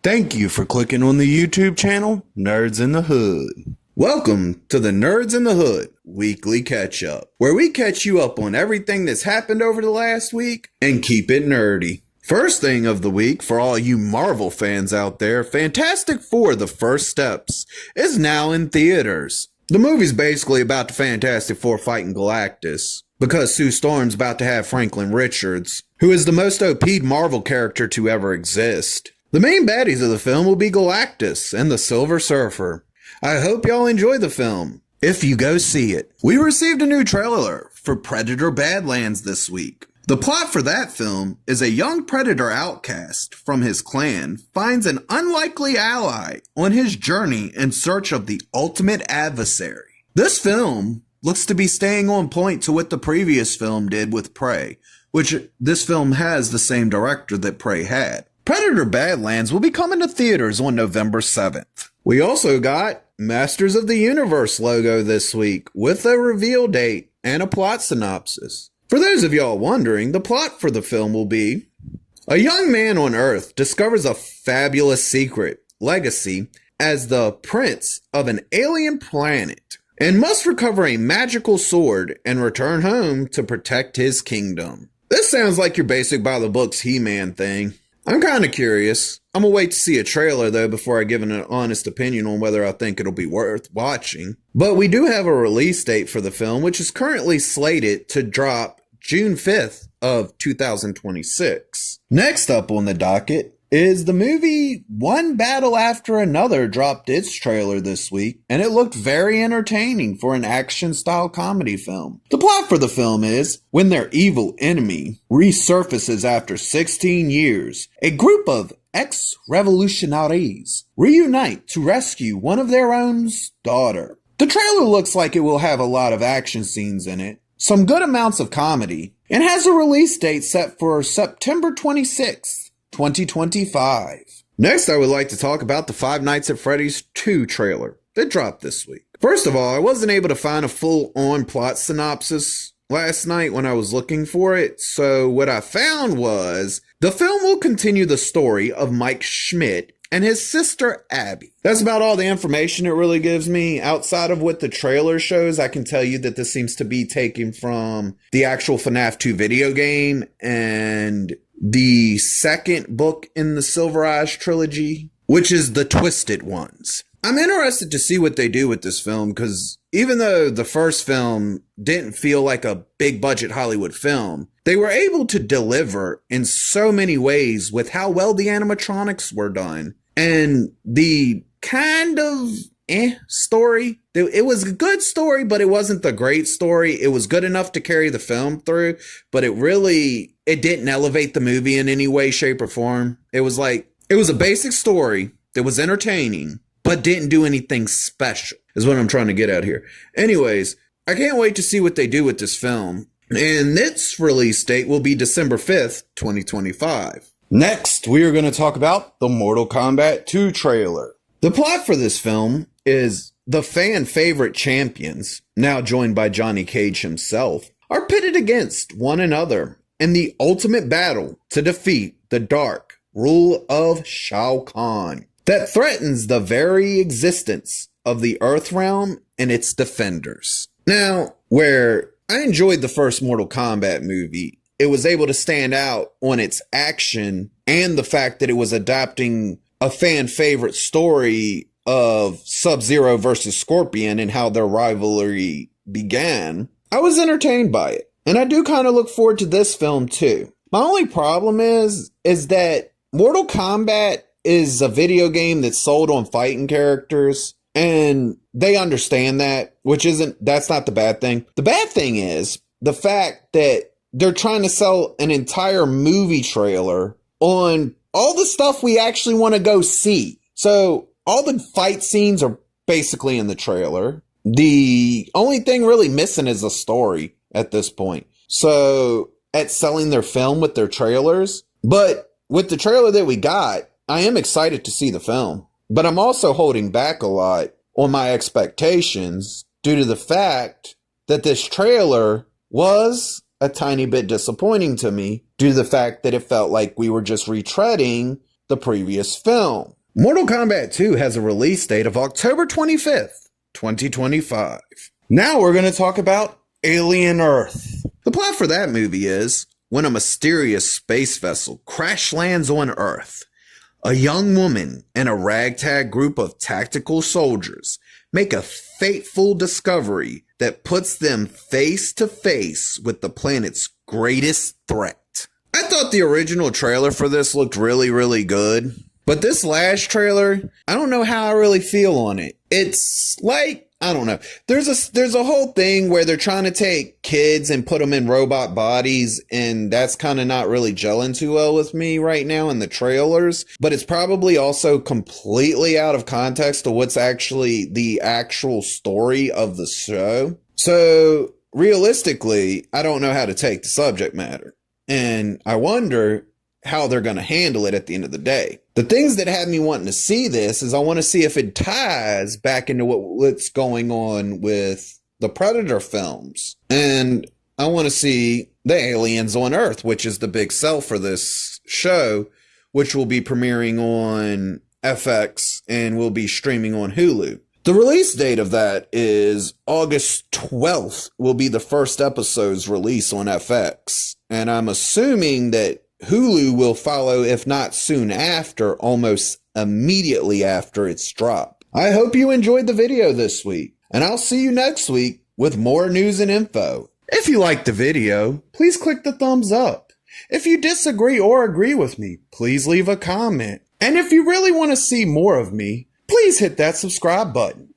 Thank you for clicking on the YouTube channel, Nerds in the Hood. Welcome to the Nerds in the Hood Weekly Catch-Up, where we catch you up on everything that's happened over the last week and keep it nerdy. First thing of the week, for all you Marvel fans out there, Fantastic Four: The First Steps is now in theaters. The movie's basically about the Fantastic Four fighting Galactus, because Sue Storm's about to have Franklin Richards, who is the most OP'd Marvel character to ever exist. The main baddies of the film will be Galactus and the Silver Surfer. I hope y'all enjoy the film, if you go see it. We received a new trailer for Predator Badlands this week. The plot for that film is a young Predator outcast from his clan finds an unlikely ally on his journey in search of the ultimate adversary. This film looks to be staying on point to what the previous film did with Prey, which this film has the same director that Prey had. Predator Badlands will be coming to theaters on November 7th. We also got Masters of the Universe logo this week with a reveal date and a plot synopsis. For those of y'all wondering, the plot for the film will be: a young man on Earth discovers a fabulous secret, legacy, as the prince of an alien planet, and must recover a magical sword and return home to protect his kingdom. This sounds like your basic by the books He-Man thing. I'm kind of curious. I'm gonna wait to see a trailer though before I give an honest opinion on whether I think it'll be worth watching. But we do have a release date for the film, which is currently slated to drop June 5th of 2026. Next up on the docket is the movie One Battle After Another dropped its trailer this week, and it looked very entertaining for an action-style comedy film. The plot for the film is, when their evil enemy resurfaces after 16 years, a group of ex-revolutionaries reunite to rescue one of their own's daughter. The trailer looks like it will have a lot of action scenes in it, some good amounts of comedy, and has a release date set for September 26th. 2025. Next, I would like to talk about the Five Nights at Freddy's 2 trailer that dropped this week. First of all, I wasn't able to find a full-on plot synopsis last night when I was looking for it, so what I found was the film will continue the story of Mike Schmidt and his sister Abby. That's about all the information it really gives me. Outside of what the trailer shows, I can tell you that this seems to be taken from the actual FNAF 2 video game and the second book in the Silver Eyes trilogy, which is The Twisted Ones. I'm interested to see what they do with this film, because even though the first film didn't feel like a big budget Hollywood film, they were able to deliver in so many ways with how well the animatronics were done. And the kind of story, it was a good story, but it wasn't the great story. It was good enough to carry the film through, but it didn't elevate the movie in any way, shape, or form. It was a basic story that was entertaining, but didn't do anything special, is what I'm trying to get at here. Anyways, I can't wait to see what they do with this film. And its release date will be December 5th, 2025. Next, we are going to talk about the Mortal Kombat 2 trailer. The plot for this film is the fan favorite champions, now joined by Johnny Cage himself, are pitted against one another in the ultimate battle to defeat the dark rule of Shao Kahn that threatens the very existence of the Earth realm and its defenders. Now, where I enjoyed the first Mortal Kombat movie, it was able to stand out on its action and the fact that it was adapting a fan favorite story of Sub-Zero versus Scorpion and how their rivalry began. I was entertained by it, and I do kind of look forward to this film too. My only problem is that Mortal Kombat is a video game that's sold on fighting characters, and they understand that, that's not the bad thing. The bad thing is the fact that they're trying to sell an entire movie trailer on all the stuff we actually want to go see. So all the fight scenes are basically in the trailer. The only thing really missing is a story at this point. So at selling their film with their trailers, but with the trailer that we got, I am excited to see the film, but I'm also holding back a lot on my expectations due to the fact that this trailer was a tiny bit disappointing to me due to the fact that it felt like we were just retreading the previous film. Mortal Kombat 2 has a release date of October 25th, 2025. Now we're going to talk about Alien Earth. The plot for that movie is, when a mysterious space vessel crash lands on Earth, a young woman and a ragtag group of tactical soldiers make a fateful discovery that puts them face to face with the planet's greatest threat. I thought the original trailer for this looked really good. But this last trailer, I don't know how I really feel on it. It's like, I don't know. There's a whole thing where they're trying to take kids and put them in robot bodies, and that's kind of not really gelling too well with me right now in the trailers. But it's probably also completely out of context to what's actually the actual story of the show. So realistically, I don't know how to take the subject matter. And I wonder how they're going to handle it at the end of the day. The things that had me wanting to see this is I want to see if it ties back into what's going on with the Predator films. And I want to see the aliens on Earth, which is the big sell for this show, which will be premiering on FX and will be streaming on Hulu. The release date of that is August 12th will be the first episode's release on FX. And I'm assuming that Hulu will follow, if not soon after, almost immediately after its drop. I hope you enjoyed the video this week, and I'll see you next week with more news and info. If you liked the video, please click the thumbs up. If you disagree or agree with me, please leave a comment. And if you really want to see more of me, please hit that subscribe button.